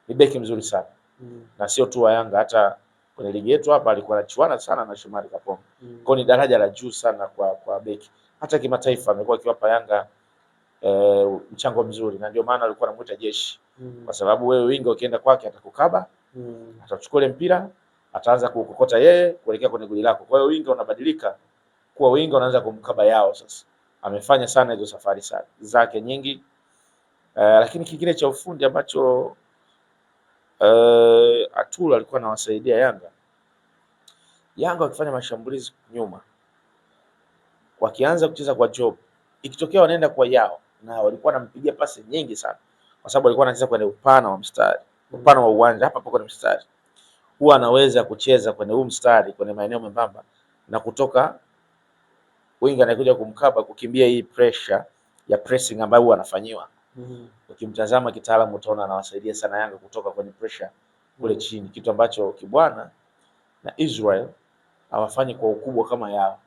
ni beki mzuri sana. Na sio tu wa Yanga, hata kwenye ligi yetu hapa alikuwa anachuana sana na Shomari Kapombe. Kwa ni daraja la juu sana kwa beki. Hata kimataifa amekuwa akiwapa Yanga mchango mzuri, na ndio maana alikuwa anamuita jeshi. Kwa sababu wewe winga ukienda kwake atakukaba, atachukua ile mpira, ataanza kukokota yeye kuelekea kwenye goli lako. Kwa hiyo winga unabadilika kuwa winga, unaanza kumkaba yao sasa. Amefanya sana hizo safari zake nyingi. Lakini kingine cha ufundi ambacho Atula alikuwa anawasaidia Yanga wakifanya mashambulizi nyuma, wakianza kucheza kwa Job, ikitokea wanaenda kwa Yao, na walikuwa wanampigia pasi nyingi sana, kwa sababu alikuwa anacheza kwenye upana wa mstari, upana wa uwanja hapa kwenye mstari. Huwa anaweza kucheza kwenye huu mstari, kwenye maeneo membamba, na kutoka winga anakuja kumkaba, kukimbia hii pressure ya pressing ambayo huwa anafanyiwa. Ukimtazama kitaalamu utaona anawasaidia sana Yanga kutoka kwenye pressure kule chini, kitu ambacho Kibwana na Israel hawafanyi kwa ukubwa kama Yao.